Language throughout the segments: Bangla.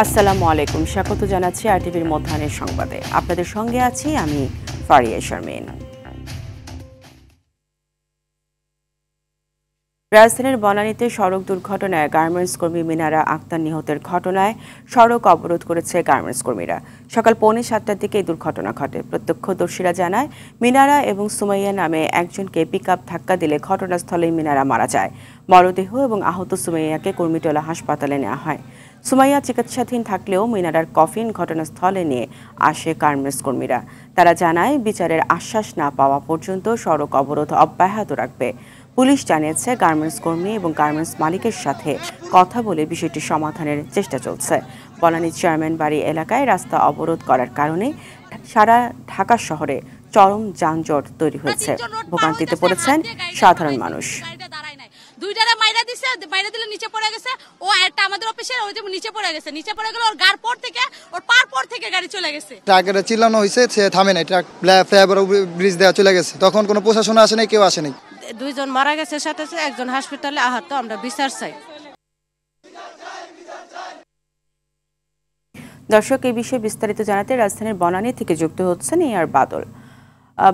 আসসালামু আলাইকুম, স্বাগত জানাচ্ছি আরটিভির মধ্যাহ্নের সংবাদে। আপনাদের সঙ্গে আছি আমি ফারিয়া শারমিন। রাজধানীর বনানীতে সড়ক দুর্ঘটনায় গার্মেন্টস কর্মী মিনারা আক্তার নিহতের ঘটনায় সড়ক অবরোধ করেছে গার্মেন্টস কর্মীরা। সকাল 6:45টার দিকে এই দুর্ঘটনা ঘটে। প্রত্যক্ষদর্শীরা জানায়, মিনারা এবং সুমাইয়া নামে একজনকে পিকআপ ধাক্কা দিলে ঘটনাস্থলেই মিনারা মারা যায়। মরদেহ এবং আহত সুমাইয়াকে কুর্মিটোলা হাসপাতালে নেওয়া হয়। সুমাইয়া চিকিৎসাধীন থাকলেও মিনারার কফিন ঘটনাস্থলে নিয়ে আসে গার্মেন্টস কর্মীরা। তারা জানায়, বিচারের আশ্বাস না পাওয়া পর্যন্ত সড়ক অবরোধ অব্যাহত রাখবে। পুলিশ জানিয়েছে, গার্মেন্টস কর্মী এবং গার্মেন্টস মালিকের সাথে কথা বলে বিষয়টি সমাধানের চেষ্টা চলছে। বনানী চেয়ারম্যান বাড়ি এলাকায় রাস্তা অবরোধ করার কারণে সারা ঢাকা শহরে চরম যানজট তৈরি হয়েছে। ভোগান্তিতে পড়েছেন সাধারণ মানুষ। দুইটারে মাইরা দিছে, মাইরা দিলে নিচে পড়ে গেছে। ও একটা আমাদের অফিসের ওই যে নিচে পড়ে গেছে, নিচে পড়ে গেল। ওর গার পর থেকে ওর পার পর থেকে গাড়ি চলে গেছে। ট্রাকের চিল্লানো হয়েছে, সে থামে নাই। ট্রাক ফ্লাইওভার ব্রিজ দেওয়া চলে গেছে, তখন কোনো প্রশাসন আসে নাই, কেউ আসে নাই। দুইজন মারা গেছে, সাথে একজন হাসপাতালে আহত। আমরা বিচার চাই। দর্শক, এই বিষয়ে বিস্তারিত জানাতে রাজধানীর বনানী থেকে যুক্ত হচ্ছেন আর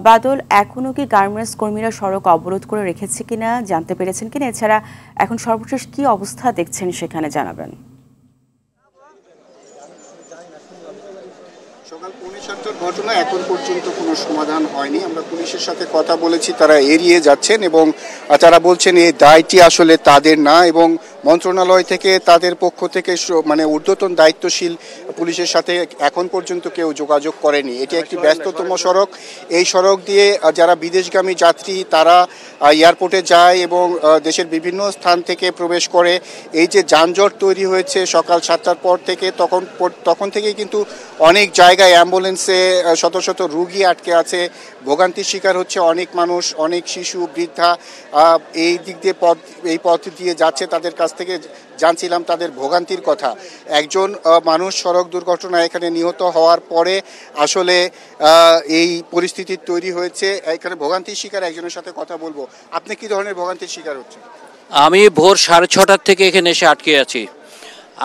বাদল, এখনো কি গার্মেন্টস কর্মীরা সড়ক অবরোধ করে রেখেছে কিনা জানতে পেরেছেন কিনা? এছাড়া এখন সর্বশেষ কি অবস্থা দেখছেন সেখানে জানাবেন। সকাল 6:45টার ঘটনা এখন পর্যন্ত কোনো সমাধান হয়নি। আমরা পুলিশের সাথে কথা বলেছি, তারা এড়িয়ে যাচ্ছেন এবং তারা বলছেন এই দায়টি আসলে তাদের না, এবং মন্ত্রণালয় থেকে তাদের পক্ষ থেকে মানে ঊর্ধ্বতন দায়িত্বশীল পুলিশের সাথে এখন পর্যন্ত কেউ যোগাযোগ করেনি। এটি একটি ব্যস্ততম সড়ক। এই সড়ক দিয়ে যারা বিদেশগামী যাত্রী তারা এয়ারপোর্টে যায় এবং দেশের বিভিন্ন স্থান থেকে প্রবেশ করে। এই যে যানজট তৈরি হয়েছে সকাল 7টার পর থেকে, তখন থেকে কিন্তু অনেক জায়গায় অ্যাম্বুলেন্সে শত শত রুগী আটকে আছে। ভোগান্তির শিকার হচ্ছে অনেক মানুষ, অনেক শিশু, বৃদ্ধা। এই দিক দিয়ে এই পথ দিয়ে যাচ্ছে, তাদের কাছ থেকে জানছিলাম তাদের ভোগান্তির কথা। একজন মানুষ সড়ক দুর্ঘটনায় এখানে নিহত হওয়ার পরে আসলে এই পরিস্থিতি তৈরি হয়েছে। এখানে ভোগান্তির শিকার একজনের সাথে কথা বলবো। আপনি কি ধরনের ভোগান্তির শিকার হচ্ছেন? আমি ভোর 6:30টার থেকে এখানে এসে আটকে আছি।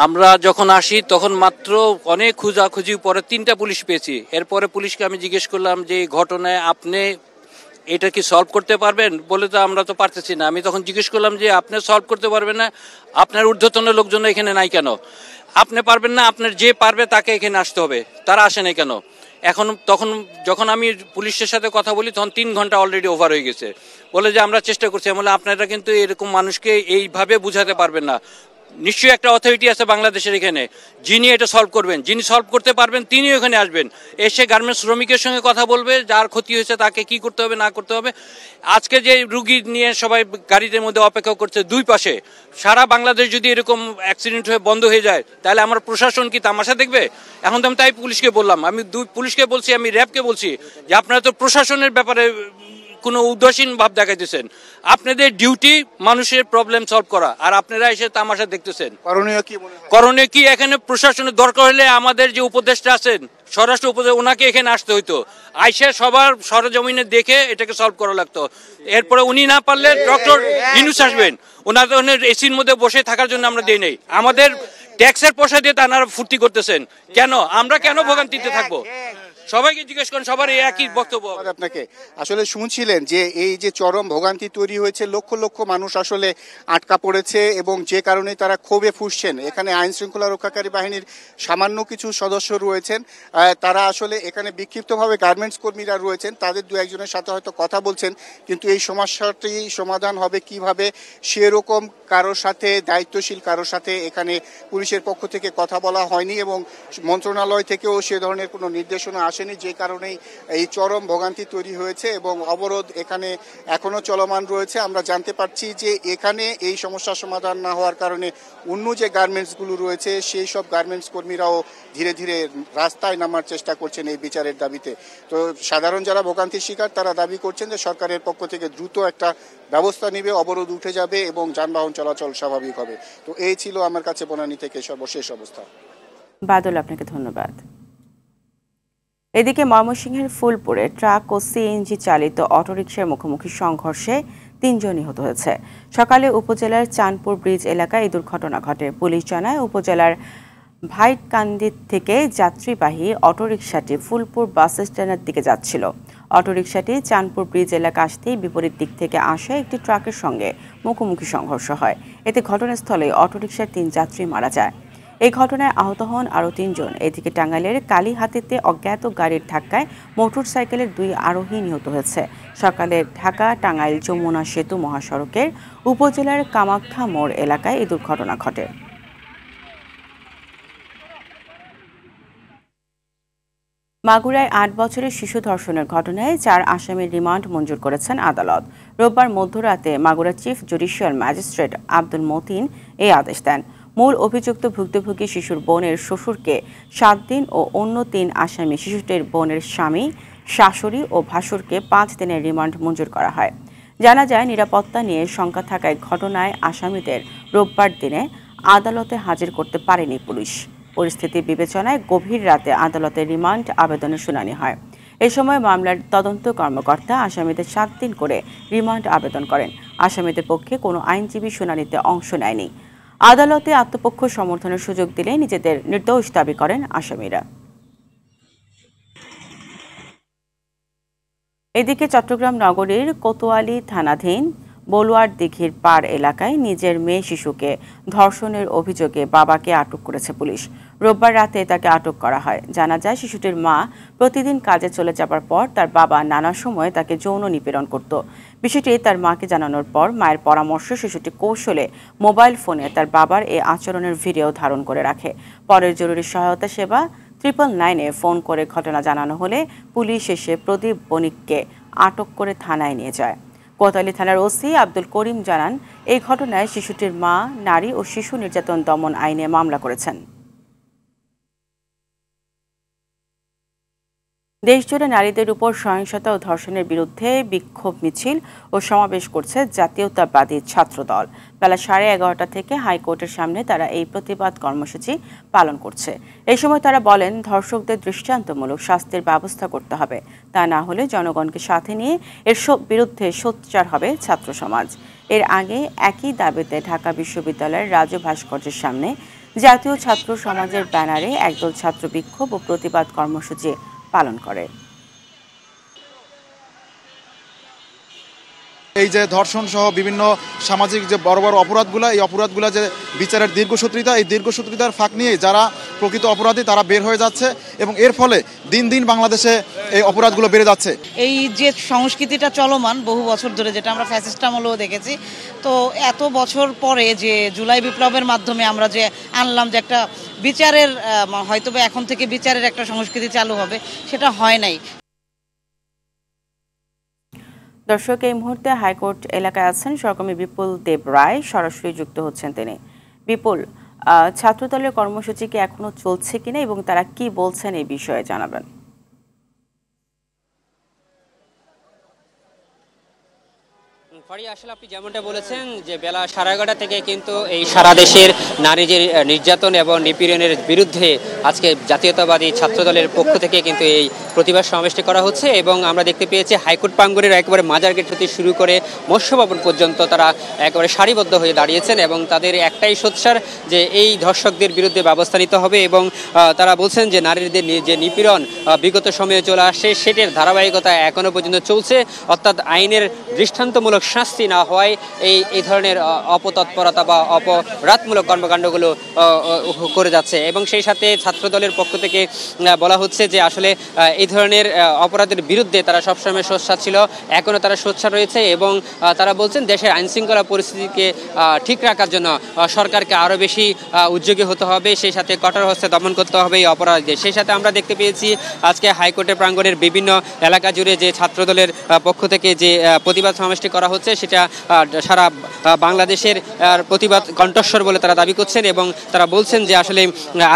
আমরা যখন আসি তখন মাত্র অনেক খোঁজাখুঁজি পরে 3টা পুলিশ পেয়েছি। এরপরে পুলিশকে আমি জিজ্ঞেস করলাম যে এই ঘটনায় আপনি এটা কি সলভ করতে পারবেন? বলে তো আমরা তো পারতেছি না। আমি তখন জিজ্ঞেস করলাম যে আপনি সলভ করতে পারবেন না, আপনার ঊর্ধ্বতন লোকজন এখানে নাই কেন? আপনি পারবেন না, আপনার যে পারবে তাকে এখানে আসতে হবে, তারা আসে নাই কেন? তখন যখন আমি পুলিশের সাথে কথা বলি তখন 3 ঘন্টা অলরেডি ওভার হয়ে গেছে। বলে যে আমরা চেষ্টা করছি। বলে আপনারা কিন্তু এরকম মানুষকে এইভাবে বুঝাতে পারবেন না। নিশ্চয়ই একটা অথরিটি আছে বাংলাদেশের এখানে, যিনি এটা সলভ করবেন, যিনি সলভ করতে পারবেন তিনি ওখানে আসবেন, এসে গার্মেন্টস শ্রমিকের সঙ্গে কথা বলবে, যার ক্ষতি হয়েছে তাকে কি করতে হবে না করতে হবে। আজকে যে রুগী নিয়ে সবাই গাড়িদের মধ্যে অপেক্ষা করছে দুই পাশে, সারা বাংলাদেশ যদি এরকম অ্যাক্সিডেন্ট হয়ে বন্ধ হয়ে যায় তাহলে আমার প্রশাসন কি তামাশা দেখবে? এখন তো আমি তাই পুলিশকে বললাম, আমি পুলিশকে বলছি, আমি র্যাবকে বলছি যে আপনারা তো প্রশাসনের ব্যাপারে কোনো উদাসীন ভাব দেখাইতেছেন। আপনাদের ডিউটি মানুষের প্রবলেম সলভ করা, আর আপনারা এসে তামাশা দেখতেছেন। করণীয় কি? এখানে প্রশাসনের দরকার হলে আমাদের যে উপদেষ্টা আছেন, স্বরাষ্ট্র উপদেষ্টা, ওনাকে এখানে আসতে হইতো। আইসে সবার সরজমিনে দেখে এটাকে সলভ করা লাগতো। এরপরে উনি না পারলে ডক্টর ইউনূস আসবেন। ওনাদের এসির মধ্যে বসে থাকার জন্য আমরা দেই নাই। আমাদের ট্যাক্সের পয়সা দিয়ে তারা ফুর্তি করতেছেন কেন? আমরা কেন ভোগান্তিতে থাকবো? সবাইকে জিজ্ঞেস করেন, সবার একই বক্তব্য। আপনাকে আসলে শুনছিলেন যে এই যে চরম ভোগান্তি তৈরি হয়েছে, লক্ষ লক্ষ মানুষ আসলে আটকা পড়েছে এবং যে কারণে তারা ক্ষোভে ফুঁসছেন। এখানে আইন শৃঙ্খলা রক্ষাকারী বাহিনীর সামান্য কিছু সদস্য রয়েছেন, তারা আসলে এখানে বিক্ষিপ্তভাবে গার্মেন্টস কর্মীরা রয়েছেন, তাদের দু একজনের সাথে হয়তো কথা বলছেন, কিন্তু এই সমস্যাটি সমাধান হবে কিভাবে সেরকম কারোর সাথে, দায়িত্বশীল কারোর সাথে এখানে পুলিশের পক্ষ থেকে কথা বলা হয়নি এবং মন্ত্রণালয় থেকেও সে ধরনের কোনো নির্দেশনা আসেনি, যে কারণেই এই চরম ভোগান্তি তৈরি হয়েছে এবং অবরোধ এখানে এখনো চলমান রয়েছে। আমরা জানতে পারছি যে এখানে এই সমস্যার সমাধান না হওয়ার কারণে অন্য যে গার্মেন্টসগুলো রয়েছে সেই সব গার্মেন্টস কর্মীরাও ধীরে ধীরে রাস্তায় নামার চেষ্টা করছেন এই বিচারের দাবিতে। তো সাধারণ যারা ভোগান্তির শিকার তারা দাবি করছেন যে সরকারের পক্ষ থেকে দ্রুত একটা ব্যবস্থা নেবে, অবরোধ উঠে যাবে এবং যানবাহন চলাচল স্বাভাবিক হবে। তো এই ছিল আমার কাছে বনানী থেকে সর্বশেষ অবস্থা। বাদল, আপনাকে ধন্যবাদ। এদিকে ময়মনসিংহের ফুলপুরে ট্রাক ও সিএনজি চালিত অটোরিকশার মুখোমুখি সংঘর্ষে 3 জন নিহত হয়েছে। সকালে উপজেলার চাঁদপুর ব্রিজ এলাকায় এই দুর্ঘটনা ঘটে। পুলিশ জানায় উপজেলার ভাইটকান্দি থেকে যাত্রীবাহী অটোরিকশাটি ফুলপুর বাস স্ট্যান্ডের দিকে যাচ্ছিল। অটোরিকশাটি চাঁদপুর ব্রিজ এলাকা আসতেই বিপরীত দিক থেকে আসা একটি ট্রাকের সঙ্গে মুখোমুখি সংঘর্ষ হয়। এতে ঘটনাস্থলে অটোরিকশার 3 যাত্রী মারা যায়। এই ঘটনায় আহত হন আরও 3 জন। এদিকে টাঙ্গাইলের কালীহাতিতে অজ্ঞাত গাড়ির ধাক্কায় মোটরসাইকেলের 2 আরোহী নিহত হয়েছে। সকালে ঢাকা টাঙ্গাইল যমুনা সেতু মহাসড়কের উপজেলার কামাখ্যা মোড় এলাকায় এই দুর্ঘটনা ঘটে। মাগুরায় 8 বছরের শিশু ধর্ষণের ঘটনায় 4 আসামির রিমান্ড মঞ্জুর করেছেন আদালত। রোববার মধ্যরাতে Magura chief judicial magistrate Abdul Matin এই আদেশ দেন। মূল অভিযুক্ত ভুক্তভোগী শিশুর বোনের শ্বশুরকে 7 দিন ও অন্য 3 আসামি শিশুটির বোনের স্বামী, শাশুড়ি ও ভাসুরকে 5 দিনের রিমান্ড মঞ্জুর করা হয়। জানা যায়, নিরাপত্তা নিয়ে শঙ্কা থাকায় ঘটনায় আসামিদের রোববার দিনে আদালতে হাজির করতে পারেনি পুলিশ। পরিস্থিতি বিবেচনায় গভীর রাতে আদালতে রিমান্ড আবেদনের শুনানি হয়। এ সময় মামলার তদন্ত কর্মকর্তা আসামিদের 7 দিন করে রিমান্ড আবেদন করেন। আসামিদের পক্ষে কোনো আইনজীবী শুনানিতে অংশ নেয়নি। আদালতে আত্মপক্ষ সমর্থনের সুযোগ দিলে নিজেদের নির্দোষ দাবি করেন আসামিরা। এদিকে চট্টগ্রাম নগরীর কোতোয়ালি থানাধীন বলুয়ার দিঘির পাড় এলাকায় নিজের মেয়ে শিশুকে ধর্ষণের অভিযোগে বাবাকে আটক করেছে পুলিশ। রোববার রাতে তাকে আটক করা হয়। জানা যায়, শিশুটির মা প্রতিদিন কাজে চলে যাবার পর তার বাবা নানা সময় তাকে যৌন নিপীড়ন করত। বিষয়টি তার মাকে জানানোর পর মায়ের পরামর্শে শিশুটি কৌশলে মোবাইল ফোনে তার বাবার এই আচরণের ভিডিও ধারণ করে রাখে। পরের জরুরি সহায়তা সেবা 999-এ ফোন করে ঘটনা জানানো হলে পুলিশ এসে প্রদীপ বণিককে আটক করে থানায় নিয়ে যায়। কোতোয়ালি থানার ওসি আব্দুল করিম জানান, এই ঘটনায় শিশুটির মা নারী ও শিশু নির্যাতন দমন আইনে মামলা করেছেন। দেশজুড়ে নারীদের উপর সহিংসতা ও ধর্ষণের বিরুদ্ধে বিক্ষোভ মিছিল ও সমাবেশ করছে জাতীয়তাবাদী ছাত্রদল। বেলা 11:30 থেকে হাইকোর্টের সামনে তারা এই প্রতিবাদ কর্মসূচি পালন করছে। এই সময় তারা বলেন, ধর্ষকদের দৃষ্টান্তমূলক শাস্তির ব্যবস্থা করতে হবে। তা না হলে জনগণকে সাথে নিয়ে এর বিরুদ্ধে সোচ্চার হবে ছাত্র সমাজ। এর আগে একই দাবিতে ঢাকা বিশ্ববিদ্যালয়ের রাজু ভাস্কর্যের সামনে জাতীয় ছাত্র সমাজের ব্যানারে একদল ছাত্র বিক্ষোভ ও প্রতিবাদ কর্মসূচি পালন করে। এই যে ধর্ষণ সহ বিভিন্ন সামাজিক যে বড় বড় অপরাধগুলো, এই অপরাধগুলো যে বিচারের দীর্ঘসূত্রিতা, এই দীর্ঘসূত্রিতার ফাঁক নিয়ে যারা প্রকৃত অপরাধী তারা বের হয়ে যাচ্ছে এবং এর ফলে দিন দিন বাংলাদেশে এই অপরাধগুলো বেড়ে যাচ্ছে। এই যে সংস্কৃতিটা চলমান বহু বছর ধরে, যেটা আমরা ফ্যাসিস্ট আমলেও দেখেছি, তো এত বছর পরে যে জুলাই বিপ্লবের মাধ্যমে আমরা যে আনলাম যে একটা বিচারের, হয়তোবা এখন থেকে বিচারের একটা সংস্কৃতি চালু হবে, সেটা হয় নাই। দর্শক, এই মুহূর্তে হাইকোর্ট এলাকায় আছেন সহকর্মী বিপুল দেব রায়, সরাসরি যুক্ত হচ্ছেন তিনি। বিপুল, ছাত্রদলের কর্মসূচি কি এখনো চলছে কিনা এবং তারা কি বলছেন এই বিষয়ে জানাবেন। আসলে আপনি যেমনটা বলেছেন যে বেলা 11:30 থেকে কিন্তু এই সারা দেশের নারীদের নির্যাতন এবং নিপীড়নের বিরুদ্ধে আজকে জাতীয়তাবাদী ছাত্রদলের পক্ষ থেকে কিন্তু এই প্রতিবাদ সমাবেশটি করা হচ্ছে এবং আমরা দেখতে পেয়েছি হাইকোর্ট প্রাঙ্গণের একেবারে মাজার গেট থেকে শুরু করে মৎস্য ভবন পর্যন্ত তারা একেবারে সারিবদ্ধ হয়ে দাঁড়িয়েছেন এবং তাদের একটাই সোচ্চার যে এই ধর্ষকদের বিরুদ্ধে ব্যবস্থা নিতে হবে এবং তারা বলছেন যে নারীদের যে নিপীড়ন বিগত সময়ে চলে আসছে সেটার ধারাবাহিকতা এখনো পর্যন্ত চলছে, অর্থাৎ আইনের দৃষ্টান্তমূলক শাস্তি না হয় এই ধরনের অপতৎপরতা বা অপরাধমূলক কর্মকাণ্ডগুলো করে যাচ্ছে। এবং সেই সাথে ছাত্রদলের পক্ষ থেকে বলা হচ্ছে যে আসলে এই ধরনের অপরাধের বিরুদ্ধে তারা সবসময় সোচ্চার ছিল, এখনও তারা সোচ্চার রয়েছে এবং তারা বলছেন দেশের আইনশৃঙ্খলা পরিস্থিতিকে ঠিক রাখার জন্য সরকারকে আরও বেশি উদ্যোগী হতে হবে, সেই সাথে কঠোর হস্তে দমন করতে হবে এই অপরাধীদের। সেই সাথে আমরা দেখতে পেয়েছি আজকে হাইকোর্টের প্রাঙ্গণের বিভিন্ন এলাকা জুড়ে যে ছাত্রদলের পক্ষ থেকে যে প্রতিবাদ সমাবেশটি করা হচ্ছে সেটা সারা বাংলাদেশের প্রতিবাদ কণ্ঠস্বর বলে তারা দাবি করছেন এবং তারা বলছেন যে আসলে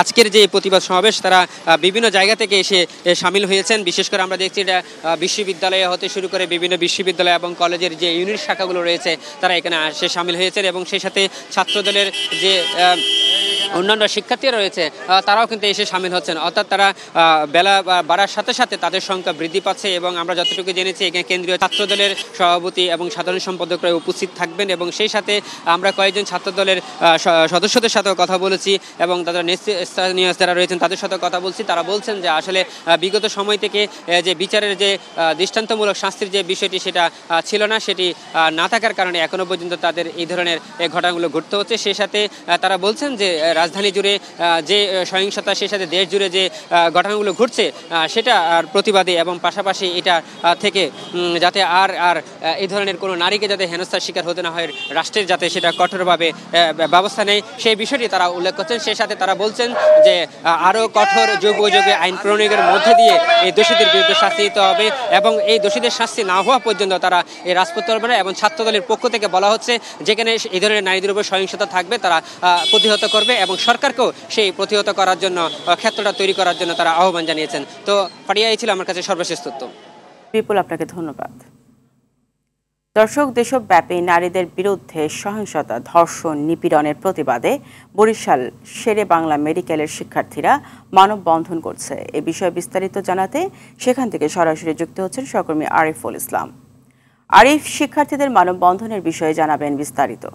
আজকের যে প্রতিবাদ সমাবেশ তারা বিভিন্ন জায়গা থেকে এসে সামিল হয়েছেন। বিশেষ করে আমরা দেখছি এটা বিশ্ববিদ্যালয়ে হতে শুরু করে বিভিন্ন বিশ্ববিদ্যালয় এবং কলেজের যে ইউনিট শাখাগুলো রয়েছে তারা এখানে এসে সামিল হয়েছেন এবং সেই সাথে ছাত্রদলের যে অন্যান্য শিক্ষার্থীরা রয়েছে তারাও কিন্তু এসে সামিল হচ্ছেন, অর্থাৎ তারা বেলা বাড়ার সাথে সাথে তাদের সংখ্যা বৃদ্ধি পাচ্ছে। এবং আমরা যতটুকু জেনেছি এখানে কেন্দ্রীয় ছাত্রদলের সভাপতি এবং সাধারণ সম্পাদকরা উপস্থিত থাকবেন, এবং সেই সাথে আমরা কয়েকজন ছাত্রদলের সদস্যদের সাথেও কথা বলেছি এবং তাদের স্থানীয় যারা রয়েছেন তাদের সাথে কথা বলছি। তারা বলছেন যে আসলে বিগত সময় থেকে যে বিচারের যে দৃষ্টান্তমূলক শাস্তির যে বিষয়টি সেটা ছিল না, সেটি না থাকার কারণে এখনো পর্যন্ত তাদের এই ধরনের ঘটনাগুলো ঘটতে হচ্ছে। সেই সাথে তারা বলছেন যে রাজধানী জুড়ে যে সহিংসতা, সেই সাথে দেশ জুড়ে যে ঘটনাগুলো ঘটছে সেটা আর প্রতিবাদী, এবং পাশাপাশি এটা থেকে যাতে আর এই ধরনের কোনো নারীকে যাতে হেনস্থার শিকার হতে না হয়, রাষ্ট্রের যাতে সেটা কঠোরভাবে ব্যবস্থা নেয় সেই বিষয়টি তারা উল্লেখ করছেন। সেই সাথে তারা বলছেন যে আরও কঠোর যুগোপযোগী আইন প্রয়োগের মধ্যে দিয়ে এই দোষীদের বিরুদ্ধে শাস্তি দিতে হবে, এবং এই দোষীদের শাস্তি না হওয়া পর্যন্ত তারা এই রাজপথ চলবে না। এবং ছাত্রদলের পক্ষ থেকে বলা হচ্ছে যেখানে এই ধরনের নারীদের উপর সহিংসতা থাকবে তারা প্রতিহত করবে, এবং সরকারকেও সেই প্রতিহত করার জন্য ক্ষেত্রটা তৈরি করার জন্য তারা আহ্বান জানিয়েছেন। তো ফারিয়া, এই ছিল আমার কাছে সর্বশেষ তথ্য। বিপুল, আপনাকে ধন্যবাদ। দর্শক, দেশব্যাপী নারীদের বিরুদ্ধে সহিংসতা, ধর্ষণ, নিপীড়নের প্রতিবাদে বরিশাল শেরে বাংলা মেডিকেলের শিক্ষার্থীরা মানববন্ধন করছে। এ বিষয়ে বিস্তারিত জানাতে সেখান থেকে সরাসরি যুক্ত হচ্ছেন সহকর্মী আরিফুল ইসলাম। আরিফ, শিক্ষার্থীদের মানববন্ধনের বিষয়ে জানাবেন বিস্তারিত।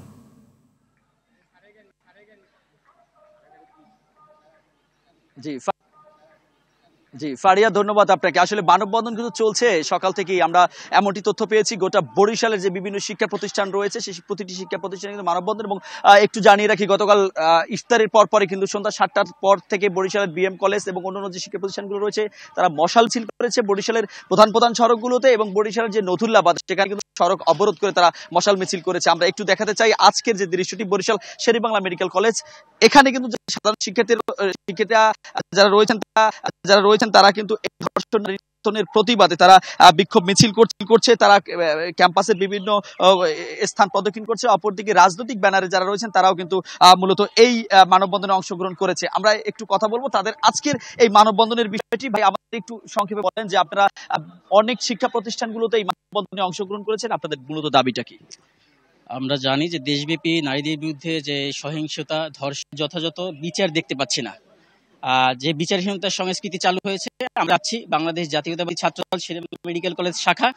জি ফারিয়া, ধন্যবাদ আপনাকে। আসলে মানববন্ধন কিন্তু চলছে সকাল থেকেই, আমরা এমনটি তথ্য পেয়েছি। গোটা বরিশালের যে বিভিন্ন শিক্ষা প্রতিষ্ঠান রয়েছে সেই প্রতিটি শিক্ষা প্রতিষ্ঠানে কিন্তু মানববন্ধন, এবং একটু জানিয়ে রাখি গতকাল ইফতারের পরে কিন্তু সন্ধ্যা ৭টার পর থেকে বরিশালের বিএম কলেজ এবং অন্যান্য যে শিক্ষা প্রতিষ্ঠানগুলো রয়েছে তারা মশাল মিছিল করেছে বরিশালের প্রধান সড়কগুলোতে, এবং বরিশালের যে নথুল্লাবাদ সেখানে কিন্তু সড়ক অবরোধ করে তারা মশাল মিছিল করেছে। আমরা একটু দেখাতে চাই আজকের যে দৃশ্যটি, বরিশাল শেরে বাংলা মেডিকেল কলেজ, এখানে কিন্তু সাধারণ শিক্ষার্থীরা যারা রয়েছেন তারা কিন্তু এই ধর্ষণের প্রতিবাদে তারা বিক্ষোভ মিছিল করছে, তারা ক্যাম্পাসের বিভিন্ন স্থান প্রদক্ষিণ করছে। অপরদিকে রাজনৈতিক ব্যানারে যারা রয়েছেন তারাও কিন্তু মূলত এই মানববন্ধনে অংশগ্রহণ করেছে। আমরা একটু কথা বলবো তাদের আজকের এই মানববন্ধনের বিষয়টি। ভাই, আমাদের একটু সংক্ষেপে বলেন যে আপনারা অনেক শিক্ষা প্রতিষ্ঠানগুলোতে এই মানববন্ধনে অংশগ্রহণ করেছেন, আপনাদের মূলত দাবিটা কি? আমরা জানি যে দেশব্যাপী নারীদের বিরুদ্ধে যে সহিংসতা, ধর্ষণ, যথাযথ বিচার দেখতে পাচ্ছি না। যে বিচারহীনতার সংস্কৃতি চালু হয়েছে, আমরা আছি বাংলাদেশ জাতীয়তাবাদী ছাত্রদল শেরে বাংলা মেডিকেল কলেজ শাখা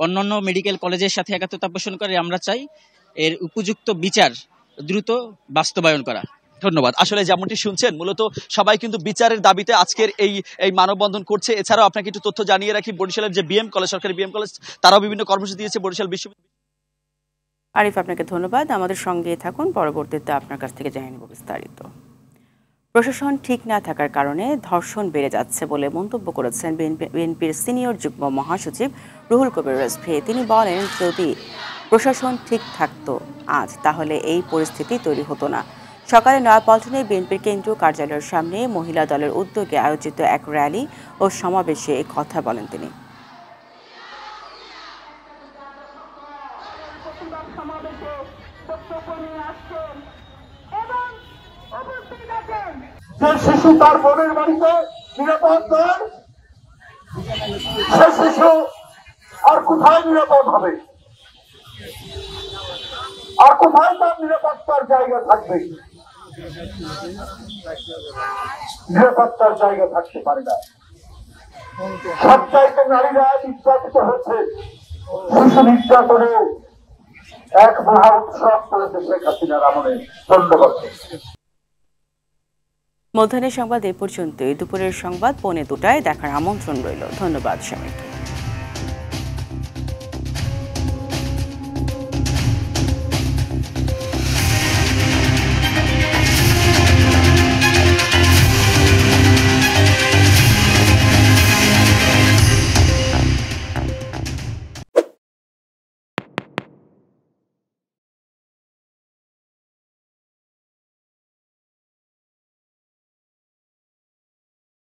অন্যান্য মেডিকেল কলেজের সাথে একাত্মতা পোষণ করে আমরা চাই এর উপযুক্ত বিচার দ্রুত বাস্তবায়ন করা। ধন্যবাদ। আসলে যেমনটি শুনছেন, মূলত সবাই কিন্তু বিচারের দাবিতে আজকের এই মানববন্ধন করছে। এছাড়াও আপনাকে একটু তথ্য জানিয়ে রাখি, বরিশালের যে বিএম কলেজ, সরকারি বিএম কলেজ, তারাও বিভিন্ন কর্মসূচি দিয়েছে বরিশাল বিশ্ববিদ্যালয়। আরিফ, আপনাকে ধন্যবাদ। আমাদের সঙ্গে থাকুন, পরবর্তীতে আপনার কাছ থেকে জেনে নেব বিস্তারিত। প্রশাসন ঠিক না থাকার কারণে ধর্ষণ বেড়ে যাচ্ছে বলে মন্তব্য করেছেন বিএনপির সিনিয়র যুগ্ম মহাসচিব রুহুল কবির রিজভী। তিনি বলেন, যদি প্রশাসন ঠিক থাকতো আজ, তাহলে এই পরিস্থিতি তৈরি হতো না। সকালে নয়াপল্টনে বিএনপির কেন্দ্রীয় কার্যালয়ের সামনে মহিলা দলের উদ্যোগে আয়োজিত এক র্যালি ও সমাবেশে এই কথা বলেন তিনি। যে শিশু তার বোনের বাড়িতে নিরাপদ নয়, সে শিশু আর কোথায় নিরাপদ হবে, আর কোথায় তার নিরাপত্তার জায়গা থাকবে? নিরাপত্তার জায়গা থাকতে পারে না। সবচাইতে নারীরা নির্যাতিত হচ্ছে। শিশু নির্যাতনে এক মহা উৎসব করেছে শেখ হাসিনার আমলে। ধন্যবাদ। মধ্যাহ্নের সংবাদ এ পর্যন্তই। দুপুরের সংবাদ 2:45 দেখার আমন্ত্রণ রইল। ধন্যবাদ সবাইকে।